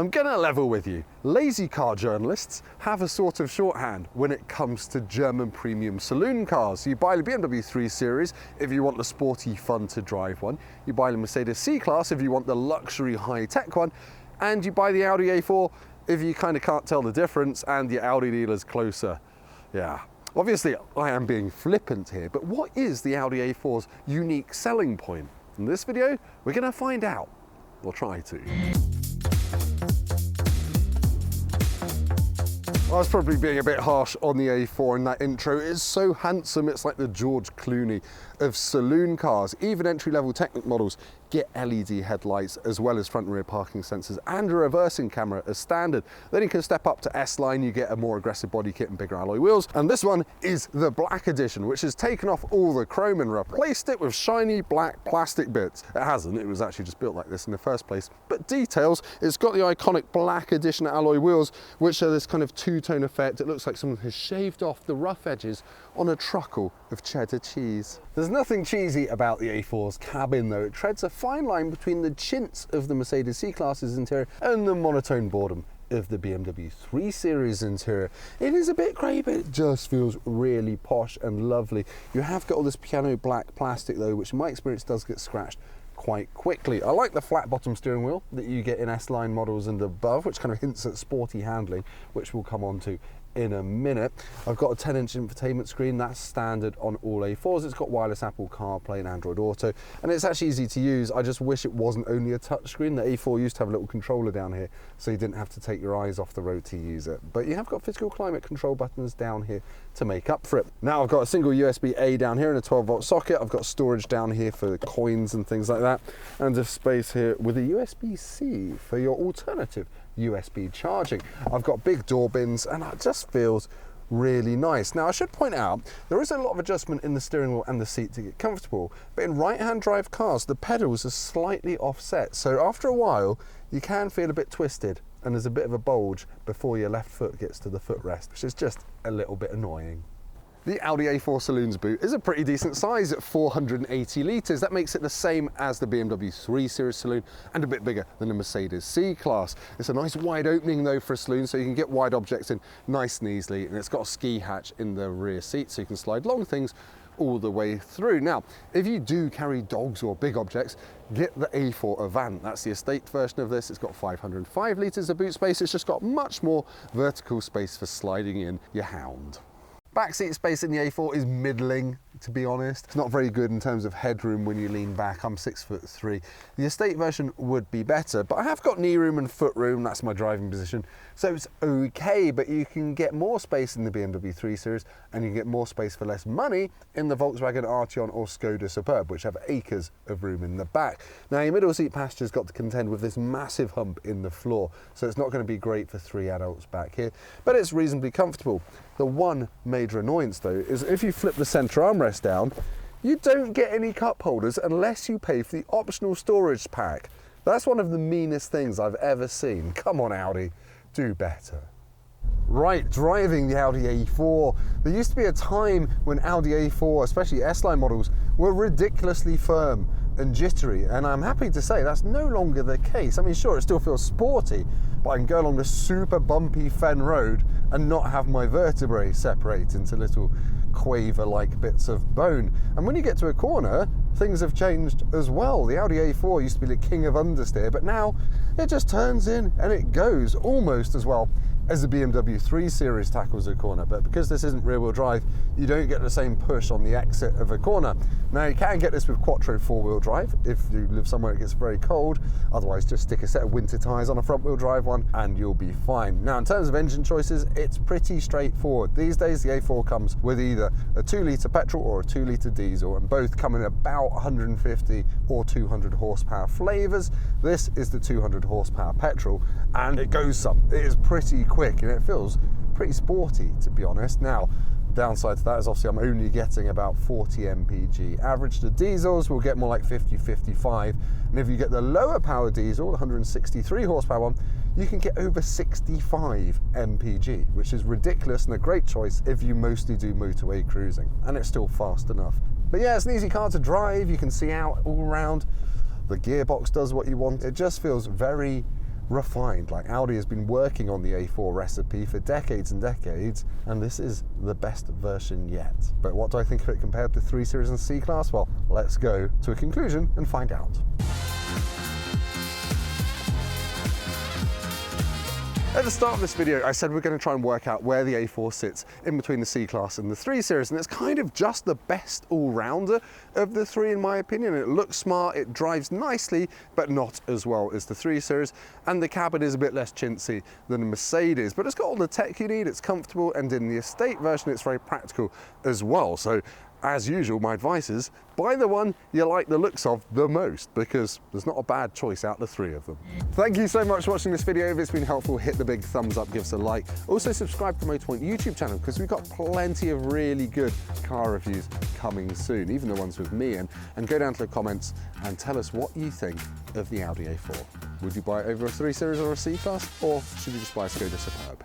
I'm gonna level with you. Lazy car journalists have a sort of shorthand when it comes to German premium saloon cars. You buy the BMW 3 Series if you want the sporty, fun to drive one. You buy the Mercedes C-Class if you want the luxury, high-tech one. And you buy the Audi A4 if you kind of can't tell the difference and your Audi dealer's closer. Yeah. Obviously, I am being flippant here, but what is the Audi A4's unique selling point? In this video, we're gonna find out. We'll try to. I was probably being a bit harsh on the A4 in that intro. It's so handsome, it's like the George Clooney of saloon cars. Even entry-level Technic models get LED headlights as well as front and rear parking sensors and a reversing camera as standard. Then you can step up to S-Line, you get a more aggressive body kit and bigger alloy wheels. And this one is the Black Edition, which has taken off all the chrome and replaced it with shiny black plastic bits. It hasn't, it was actually just built like this in the first place. But details, it's got the iconic Black Edition alloy wheels, which are this kind of two-tone effect. It looks like someone has shaved off the rough edges on a truckle of cheddar cheese. There's nothing cheesy about the A4's cabin though. It treads a fine line between the chintz of the Mercedes C-Class's interior and the monotone boredom of the BMW 3 Series interior. It is a bit grey, but it just feels really posh and lovely. You have got all this piano black plastic though, which in my experience does get scratched quite quickly. I like the flat bottom steering wheel that you get in S-Line models and above, which kind of hints at sporty handling, which we'll come on to in a minute. I've got a 10-inch infotainment screen, that's standard on all A4s. It's got wireless Apple CarPlay and Android Auto, and it's actually easy to use. I just wish it wasn't only a touch screen. The A4 used to have a little controller down here, so you didn't have to take your eyes off the road to use it. But you have got physical climate control buttons down here to make up for it. Now I've got a single USB-A down here and a 12-volt socket. I've got storage down here for coins and things like that, and a space here with a USB-C for your alternative USB charging. I've got big door bins and it just feels really nice. Now I should point out there is a lot of adjustment in the steering wheel and the seat to get comfortable, but in right-hand drive cars the pedals are slightly offset, so after a while you can feel a bit twisted and there's a bit of a bulge before your left foot gets to the footrest, which is just a little bit annoying. The Audi A4 Saloon's boot is a pretty decent size at 480 litres. That makes it the same as the BMW 3 Series Saloon and a bit bigger than the Mercedes C-Class. It's a nice wide opening though for a saloon, so you can get wide objects in nice and easily, and it's got a ski hatch in the rear seat so you can slide long things all the way through. Now, if you do carry dogs or big objects, get the A4 Avant. That's the estate version of this. It's got 505 litres of boot space. It's just got much more vertical space for sliding in your hound. Backseat space in the A4 is middling, to be honest. It's not very good in terms of headroom when you lean back. I'm 6'3". The estate version would be better, but I have got knee room and foot room. That's my driving position, so it's okay, but you can get more space in the BMW 3 Series and you can get more space for less money in the Volkswagen Arteon or Skoda Superb, which have acres of room in the back. Now, your middle seat passenger's got to contend with this massive hump in the floor, so it's not going to be great for 3 adults back here, but it's reasonably comfortable. The one major annoyance though is if you flip the centre armrest down, you don't get any cup holders unless you pay for the optional storage pack. That's one of the meanest things I've ever seen. Come on Audi, do better. Right, driving the Audi A4. There used to be a time when Audi A4, especially S-Line models, were ridiculously firm and jittery, and I'm happy to say that's no longer the case. I mean, sure, it still feels sporty, but I can go along the super bumpy fen road and not have my vertebrae separate into little quaver-like bits of bone. And when you get to a corner, things have changed as well. The Audi A4 used to be the king of understeer, but now it just turns in and it goes almost as well as the BMW 3 Series tackles a corner, but because this isn't rear-wheel drive, you don't get the same push on the exit of a corner. Now, you can get this with Quattro 4-wheel drive if you live somewhere it gets very cold. Otherwise, just stick a set of winter tyres on a front-wheel drive one and you'll be fine. Now, in terms of engine choices, it's pretty straightforward. These days, the A4 comes with either a 2-litre petrol or a 2-litre diesel, and both come in about 150 or 200 horsepower flavours. This is the 200 horsepower petrol, and it goes some. It is pretty quick and it feels pretty sporty, to be honest. Now, downside to that is obviously I'm only getting about 40 mpg. Average the diesels will get more like 50-55, and if you get the lower power diesel, the 163 horsepower one, you can get over 65 mpg, which is ridiculous and a great choice if you mostly do motorway cruising, and it's still fast enough. But yeah, it's an easy car to drive. You can see out all around. The gearbox does what you want. It just feels very refined. Like, Audi has been working on the A4 recipe for decades and decades, and this is the best version yet. But what do I think of it compared to 3 Series and C-Class? Well, let's go to a conclusion and find out. At the start of this video, I said we're going to try and work out where the A4 sits in between the C-Class and the 3 Series, and it's kind of just the best all-rounder of the three, in my opinion. It looks smart, it drives nicely, but not as well as the 3 Series, and the cabin is a bit less chintzy than the Mercedes, but it's got all the tech you need, it's comfortable, and in the estate version, it's very practical as well. So, as usual, my advice is buy the one you like the looks of the most, because there's not a bad choice out of the three of them. Thank you so much for watching this video. If it's been helpful, hit the big thumbs up, give us a like. Also subscribe to the Motorpoint YouTube channel, because we've got plenty of really good car reviews coming soon, even the ones with me, and go down to the comments and tell us what you think of the Audi A4. Would you buy it over a 3 Series or a C-Class, or should you just buy a Skoda Superb?